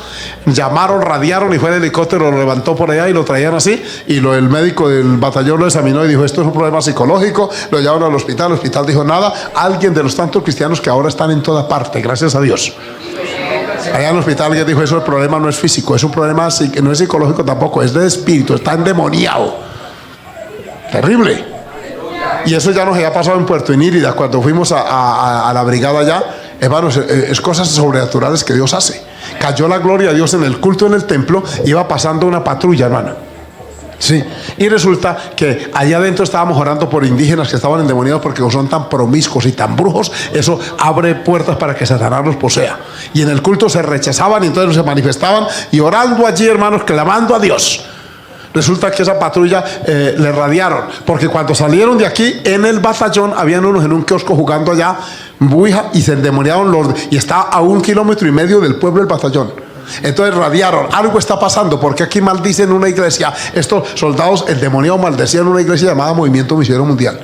Speaker 1: llamaron, radiaron y fue el helicóptero, lo levantó por allá y lo traían así, y el médico del batallón lo examinó y dijo, esto es un problema psicológico, lo llevaron al hospital, el hospital dijo, nada, alguien de los tantos cristianos que ahora están en toda parte, gracias a Dios. Allá en el hospital alguien dijo, eso el problema no es físico, es un problema que no es psicológico tampoco, es de espíritu, está endemoniado. Terrible. Y eso ya nos había pasado en Puerto Inírida, cuando fuimos a la brigada allá. Hermanos, es cosas sobrenaturales que Dios hace. Cayó la gloria de Dios en el culto en el templo, iba pasando una patrulla, hermana. Sí, y resulta que allá adentro estábamos orando por indígenas que estaban endemoniados porque son tan promiscuos y tan brujos. Eso abre puertas para que Satanás los posea. Y en el culto se rechazaban y entonces se manifestaban y orando allí, hermanos, clamando a Dios. Resulta que esa patrulla le radiaron, porque cuando salieron de aquí, en el batallón, habían unos en un kiosco jugando allá buija y se endemoniaron y está a 1,5 kilómetros del pueblo del batallón. Entonces radiaron, algo está pasando, porque aquí maldicen una iglesia. Estos soldados endemoniados maldecían una iglesia llamada Movimiento Misionero Mundial.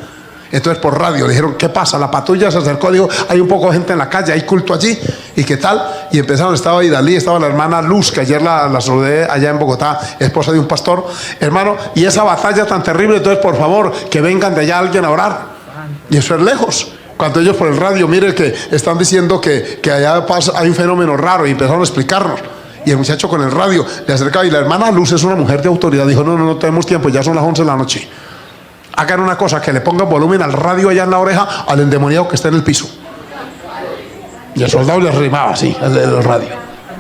Speaker 1: Entonces por radio le dijeron, ¿qué pasa? La patrulla se acercó, dijo, hay un poco de gente en la calle, hay culto allí, ¿y qué tal? Y empezaron, estaba Idalí, estaba la hermana Luz, que ayer la saludé allá en Bogotá, esposa de un pastor, hermano, y esa batalla tan terrible. Entonces por favor, que vengan de allá alguien a orar. Y eso es lejos. Cuando ellos por el radio, mire que están diciendo que allá pasa, hay un fenómeno raro, y empezaron a explicarnos. Y el muchacho con el radio le acercaba, y la hermana Luz es una mujer de autoridad, dijo, no tenemos tiempo, ya son las 11 de la noche. Hagan una cosa, que le pongan volumen al radio allá en la oreja al endemoniado que está en el piso. Y el soldado le arrimaba así, el radio.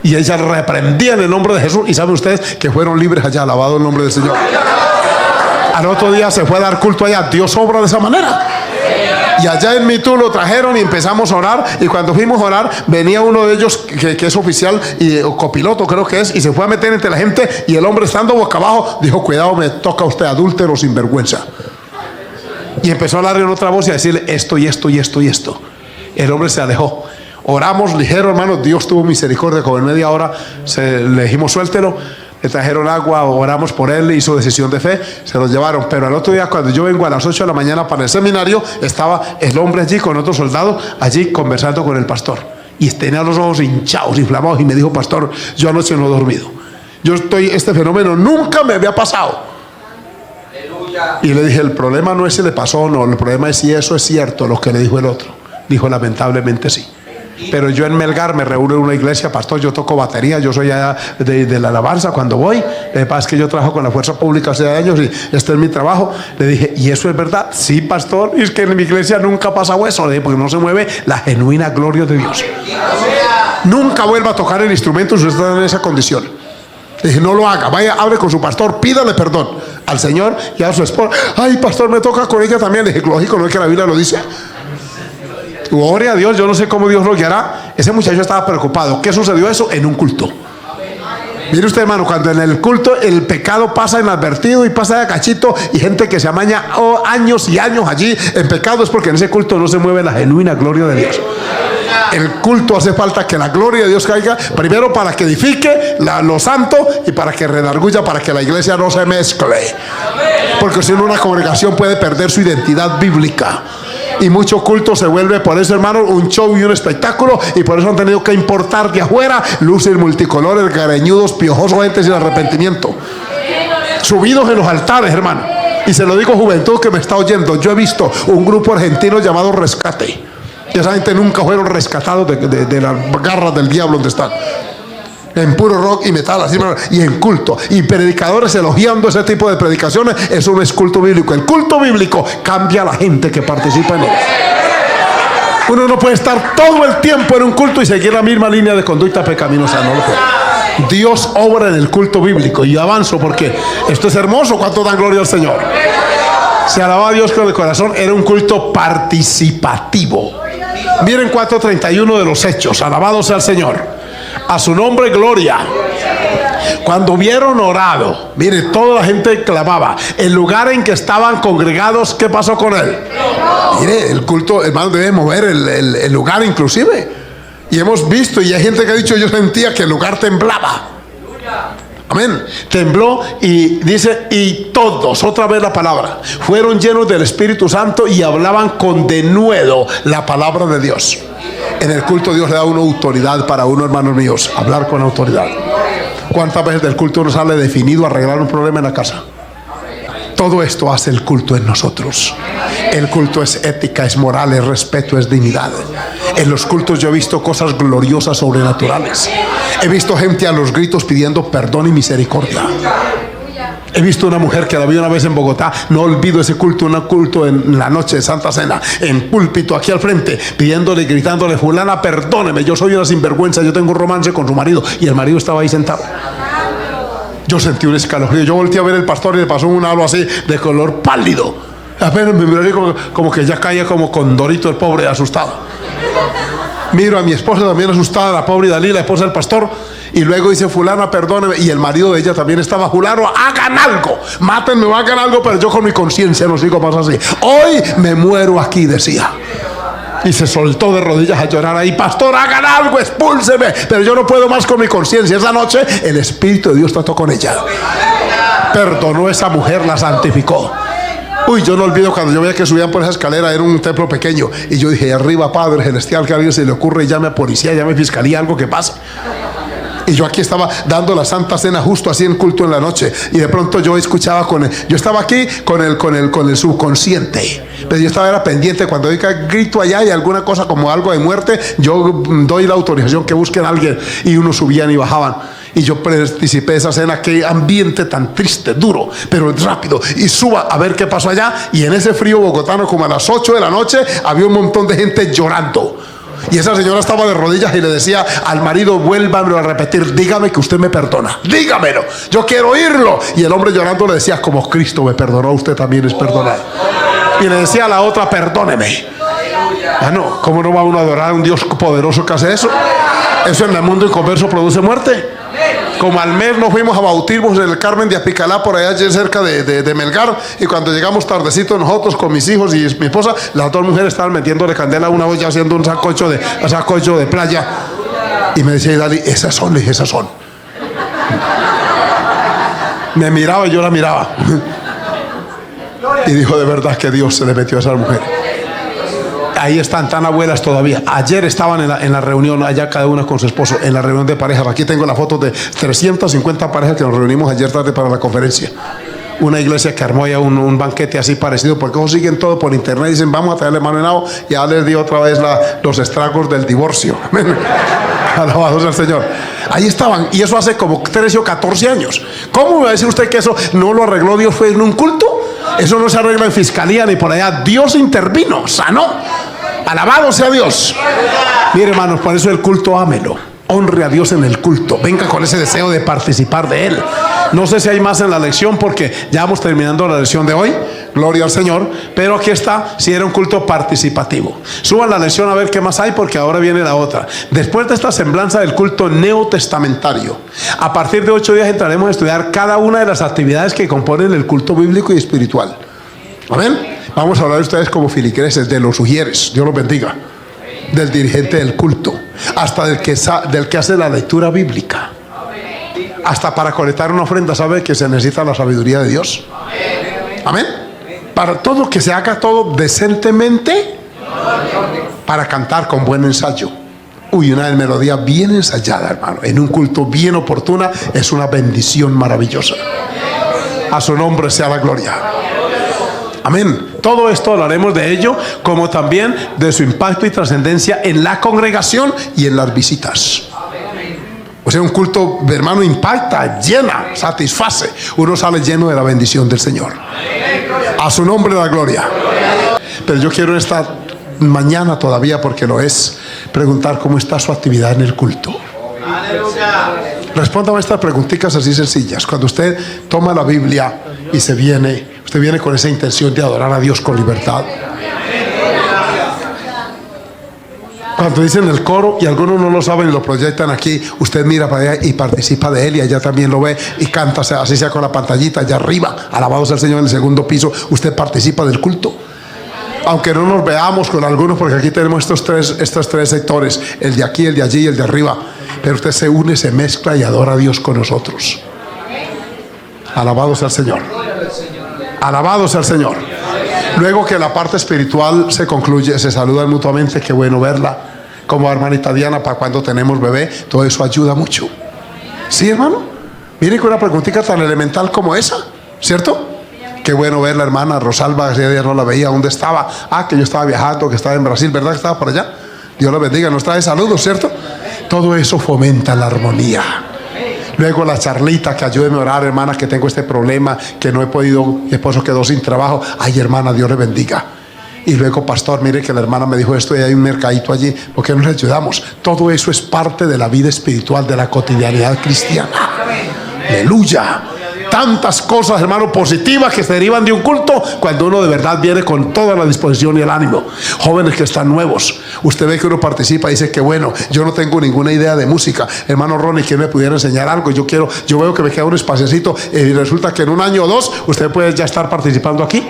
Speaker 1: Y ella reprendía en el nombre de Jesús. Y saben ustedes que fueron libres allá, alabado el nombre del Señor. Al otro día se fue a dar culto allá. Dios obra de esa manera. Y allá en Mitú lo trajeron y empezamos a orar. Y cuando fuimos a orar, venía uno de ellos que es oficial y o copiloto creo que es, y se fue a meter entre la gente. Y el hombre, estando boca abajo, dijo: cuidado, me toca a usted, adúltero sin vergüenza. Y empezó a hablar en otra voz y a decirle esto y esto y esto y esto. El hombre se alejó. Oramos ligero, hermano. Dios tuvo misericordia. Como en media hora le dijimos suéltelo. Le trajeron agua, oramos por él, hizo decisión de fe, se lo llevaron. Pero al otro día, cuando yo vengo a las 8 de la mañana para el seminario, estaba el hombre allí con otro soldado, allí conversando con el pastor. Y tenía los ojos hinchados, inflamados. Y me dijo: pastor, yo anoche no he dormido. Este fenómeno nunca me había pasado. Y le dije: el problema no es si le pasó o no, el problema es si eso es cierto, lo que le dijo el otro. Dijo: lamentablemente sí. Pero yo en Melgar me reúno en una iglesia, pastor, yo toco batería, yo soy allá de la alabanza cuando voy. Lo que pasa es que yo trabajo con la fuerza pública hace años y este es mi trabajo. Le dije: ¿y eso es verdad? Sí, pastor, y es que en mi iglesia nunca ha pasado eso. Le dije: porque no se mueve la genuina gloria de Dios. Nunca vuelva a tocar el instrumento si usted está en esa condición. Le dije: no lo haga, vaya, hable con su pastor, pídale perdón al Señor y a su esposa. Ay, pastor, me toca con ella también. Le dije: lógico, no es que la Biblia lo dice. Gloria a Dios, yo no sé cómo Dios lo guiará. Ese muchacho estaba preocupado. ¿Qué sucedió eso? En un culto. Mire usted, hermano, cuando en el culto el pecado pasa inadvertido y pasa de cachito, y gente que se amaña años y años allí en pecado, es porque en ese culto no se mueve la genuina gloria de Dios. El culto hace falta que la gloria de Dios caiga, primero para que edifique lo santo y para que redarguya, para que la iglesia no se mezcle. Porque si no, una congregación puede perder su identidad bíblica. Y mucho culto se vuelve, por eso, hermano, un show y un espectáculo. Y por eso han tenido que importar de afuera luces multicolores, gareñudos, piojosos, gente sin arrepentimiento, subidos en los altares, hermano. Y se lo digo, juventud que me está oyendo, yo he visto un grupo argentino llamado Rescate, y esa gente nunca fueron rescatados de las garras del diablo donde están, en puro rock y metal, así, y en culto, y predicadores elogiando ese tipo de predicaciones. Eso no es culto bíblico. El culto bíblico cambia a la gente que participa en él. Uno no puede estar todo el tiempo en un culto y seguir la misma línea de conducta pecaminosa, no lo puede. Dios obra en el culto bíblico. Y avanzo porque esto es hermoso. ¿Cuánto dan gloria al Señor? Se alaba a Dios con el corazón. Era un culto participativo. Miren 4:31 de los Hechos. Alabado sea el Señor. A su nombre gloria. Cuando hubieron orado, mire, toda la gente clamaba. El lugar en que estaban congregados, ¿qué pasó con él? Mire, el culto, hermano, debe mover el lugar inclusive. Y hemos visto, y hay gente que ha dicho: yo sentía que el lugar temblaba. Amén. Tembló, y dice: y todos, otra vez la palabra, fueron llenos del Espíritu Santo y hablaban con denuedo la palabra de Dios. En el culto Dios le da una autoridad para uno, hermanos míos, hablar con autoridad. ¿Cuántas veces del culto uno sale definido a arreglar un problema en la casa? Todo esto hace el culto en nosotros. El culto es ética, es moral, es respeto, es dignidad. En los cultos yo he visto cosas gloriosas, sobrenaturales. He visto gente a los gritos pidiendo perdón y misericordia. He visto una mujer que la vi una vez en Bogotá, no olvido ese culto, un culto en la noche de Santa Cena, en púlpito aquí al frente, pidiéndole, gritándole: fulana, perdóneme, yo soy una sinvergüenza, yo tengo un romance con su marido. Y el marido estaba ahí sentado. Yo sentí un escalofrío. Yo volteé a ver al pastor y le pasó un halo así de color pálido. Apenas me miré como que ya caía como condorito el pobre, asustado. Miro a mi esposa también asustada, la pobre Dalí, la esposa del pastor. Y luego dice: fulana, perdóneme. Y el marido de ella también estaba: fulano, hagan algo, mátenme o hagan algo, pero yo con mi conciencia no sigo más así. Hoy me muero aquí, decía. Y se soltó de rodillas a llorar ahí: pastor, hagan algo, expúlseme, pero yo no puedo más con mi conciencia. Esa noche el Espíritu de Dios trató con ella. Perdonó a esa mujer, la santificó. Uy, yo no olvido cuando yo veía que subían por esa escalera, era un templo pequeño, y yo dije: arriba, Padre Celestial, que a alguien se le ocurre y llame a policía, llame a fiscalía, algo que pase. Y yo aquí estaba dando la Santa Cena justo así en culto en la noche, y de pronto yo escuchaba yo estaba aquí con el subconsciente, pero yo era pendiente. Cuando oiga grito allá y alguna cosa como algo de muerte, yo doy la autorización que busquen a alguien, y unos subían y bajaban. Y yo participé de esa cena. Qué ambiente tan triste, duro, pero rápido. Y suba a ver qué pasó allá. Y en ese frío bogotano, como a las 8 de la noche, había un montón de gente llorando. Y esa señora estaba de rodillas y le decía al marido: vuélvamelo a repetir, dígame que usted me perdona, dígamelo, yo quiero oírlo. Y el hombre llorando le decía: como Cristo me perdonó, usted también es perdonado. Y le decía a la otra: perdóneme. No, ¿cómo no va uno a adorar a un Dios poderoso que hace eso? Eso en el mundo inconverso produce muerte. Como al mes nos fuimos a bautismos en el Carmen de Apicalá, por allá cerca de Melgar, y cuando llegamos tardecito nosotros con mis hijos y mi esposa, las dos mujeres estaban metiéndole candela a una olla haciendo un sacocho de playa, y me decía Dali, esas son, le dije, esas son. Me miraba y yo la miraba y dijo, de verdad que Dios se le metió a esa mujer. Ahí están tan abuelas todavía. Ayer estaban en la reunión, allá cada una con su esposo, en la reunión de parejas. Aquí tengo la foto de 350 parejas que nos reunimos ayer tarde para la conferencia. Una iglesia que armó ya un banquete así parecido, porque ellos siguen todo por internet y dicen, vamos a traerle mano en agua. Y ya les dio otra vez los estragos del divorcio. Alabado sea el Señor. Ahí estaban, y eso hace como 13 o 14 años. ¿Cómo me va a decir usted que eso no lo arregló Dios? ¿Fue en un culto? Eso no se arregla en fiscalía ni por allá. Dios intervino, sanó. Alabado sea Dios. Mire, hermanos, por eso el culto, ámelo. Honre a Dios en el culto. Venga con ese deseo de participar de Él. No sé si hay más en la lección, porque ya vamos terminando la lección de hoy. Gloria al Señor. Pero aquí está, si era un culto participativo. Suban la lección a ver qué más hay, porque ahora viene la otra. Después de esta semblanza del culto neotestamentario, a partir de 8 días entraremos a estudiar cada una de las actividades que componen el culto bíblico y espiritual. Amén. Vamos a hablar de ustedes como filigreses, de los ujieres, Dios los bendiga, del dirigente del culto, hasta del que hace la lectura bíblica, hasta para colectar una ofrenda, sabe que se necesita la sabiduría de Dios. Amén. Para todo, que se haga todo decentemente, para cantar con buen ensayo. Uy, una melodía bien ensayada, hermano, en un culto bien oportuna, es una bendición maravillosa. A su nombre sea la gloria. Amén. Todo esto hablaremos de ello, como también de su impacto y trascendencia en la congregación y en las visitas. O sea, un culto, hermano, impacta, llena, satisface. Uno sale lleno de la bendición del Señor. A su nombre la gloria. Pero yo quiero esta mañana todavía, porque lo es, preguntar cómo está su actividad en el culto. Respóndame estas preguntitas así sencillas. Cuando usted toma la Biblia y usted viene con esa intención de adorar a Dios con libertad. Cuando dicen el coro y algunos no lo saben y lo proyectan aquí, usted mira para allá y participa de él, y allá también lo ve y canta, así sea con la pantallita allá arriba. Alabado sea el Señor. En el segundo piso usted participa del culto. Aunque no nos veamos con algunos, porque aquí tenemos estos tres sectores, el de aquí, el de allí y el de arriba, pero usted se une, se mezcla y adora a Dios con nosotros. Alabado sea el Señor. Alabado sea el Señor. Luego que la parte espiritual se concluye, se saludan mutuamente, qué bueno verla, como hermanita Diana, para cuando tenemos bebé, todo eso ayuda mucho. ¿Sí, hermano? Miren, con una preguntita tan elemental como esa, ¿cierto? Qué bueno ver la hermana Rosalba, ese día no la veía. ¿Dónde estaba? Que yo estaba viajando, que estaba en Brasil, ¿verdad que estaba por allá? Dios la bendiga, nos trae saludos, ¿cierto? Todo eso fomenta la armonía. Luego la charlita, que ayúdeme a orar, hermana, que tengo este problema, que no he podido, mi esposo quedó sin trabajo. Ay, hermana, Dios le bendiga. Y luego, pastor, mire que la hermana me dijo esto y hay un mercadito allí, ¿por qué no le ayudamos? Todo eso es parte de la vida espiritual, de la cotidianidad cristiana. Aleluya. Tantas cosas, hermano, positivas que se derivan de un culto cuando uno de verdad viene con toda la disposición y el ánimo. Jóvenes que están nuevos, usted ve que uno participa y dice que bueno, yo no tengo ninguna idea de música, hermano Ronnie, ¿quién me pudiera enseñar algo? Yo veo que me queda un espaciecito y resulta que en un año o dos usted puede ya estar participando aquí.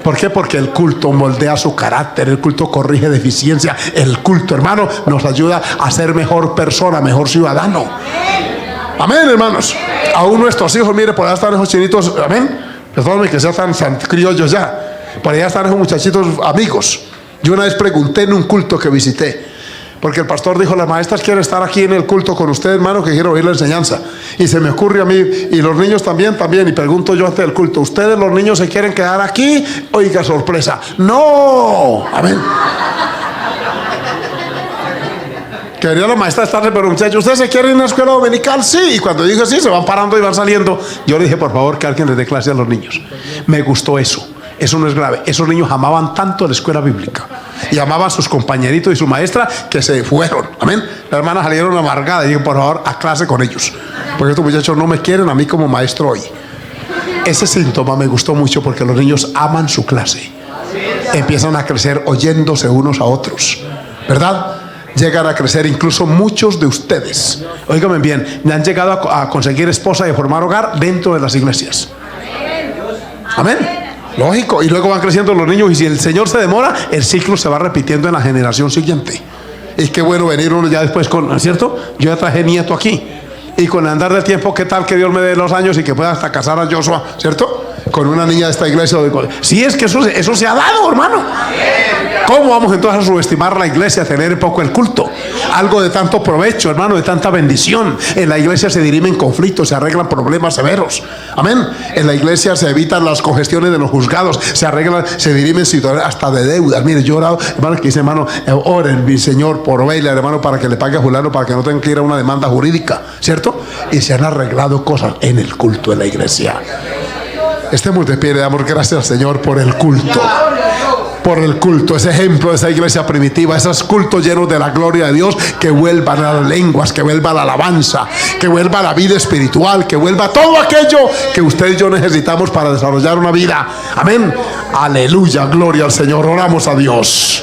Speaker 1: ¿Por qué? Porque el culto moldea su carácter, el culto corrige deficiencia, el culto, hermano, nos ayuda a ser mejor persona, mejor ciudadano. Amén, hermanos. Aún nuestros hijos, mire, por allá están esos chinitos, amén. Perdóname que sean tan criollos ya. Por allá están esos muchachitos amigos. Yo una vez pregunté en un culto que visité, porque el pastor dijo, las maestras quieren estar aquí en el culto con ustedes, hermano, que quiero oír la enseñanza. Y se me ocurre a mí, y los niños también, y pregunto yo antes del culto, ¿ustedes los niños se quieren quedar aquí? Oiga, sorpresa, ¡no! Amén. Quería la maestra estarle, pero muchachos, ¿ustedes se quieren ir a la escuela dominical? Sí. Y cuando digo sí, se van parando y van saliendo. Yo le dije, por favor, que alguien les dé clase a los niños. Me gustó eso. Eso no es grave. Esos niños amaban tanto la escuela bíblica y amaban a sus compañeritos y su maestra, que se fueron. Amén. Las hermanas salieron amargadas y dije, por favor, a clase con ellos, porque estos muchachos no me quieren a mí como maestro hoy. Ese síntoma me gustó mucho, porque los niños aman su clase. empiezan a crecer oyéndose unos a otros, ¿verdad? Llegan a crecer incluso muchos de ustedes. Óigame bien, me han llegado a conseguir esposa y formar hogar dentro de las iglesias. Amén. Lógico. Y luego van creciendo los niños, y si el Señor se demora, el ciclo se va repitiendo en la generación siguiente. Y qué bueno venir uno ya después con, ¿cierto? Yo ya traje nieto aquí. Y con el andar del tiempo, qué tal que Dios me dé los años y que pueda hasta casar a Joshua, ¿cierto? Con una niña de esta iglesia. Sí, es que eso se ha dado, hermano. ¿Cómo vamos entonces a subestimar la iglesia, a tener poco el culto? Algo de tanto provecho, hermano, de tanta bendición. En la iglesia se dirimen conflictos, se arreglan problemas severos. Amén. En la iglesia se evitan las congestiones de los juzgados, se arreglan, se dirimen situaciones hasta de deudas. Mire, yo he orado, hermano, que dice, hermano, oren, mi Señor, por Bailar, hermano, para que le pague a fulano, para que no tenga que ir a una demanda jurídica, ¿cierto? Y se han arreglado cosas en el culto de la iglesia. Estemos de pie, le damos gracias al Señor por el culto. Por el culto, ese ejemplo de esa iglesia primitiva, esos cultos llenos de la gloria de Dios, que vuelvan a las lenguas, que vuelva la alabanza, que vuelva la vida espiritual, que vuelva todo aquello que usted y yo necesitamos para desarrollar una vida. Amén. Aleluya, gloria al Señor. Oramos a Dios.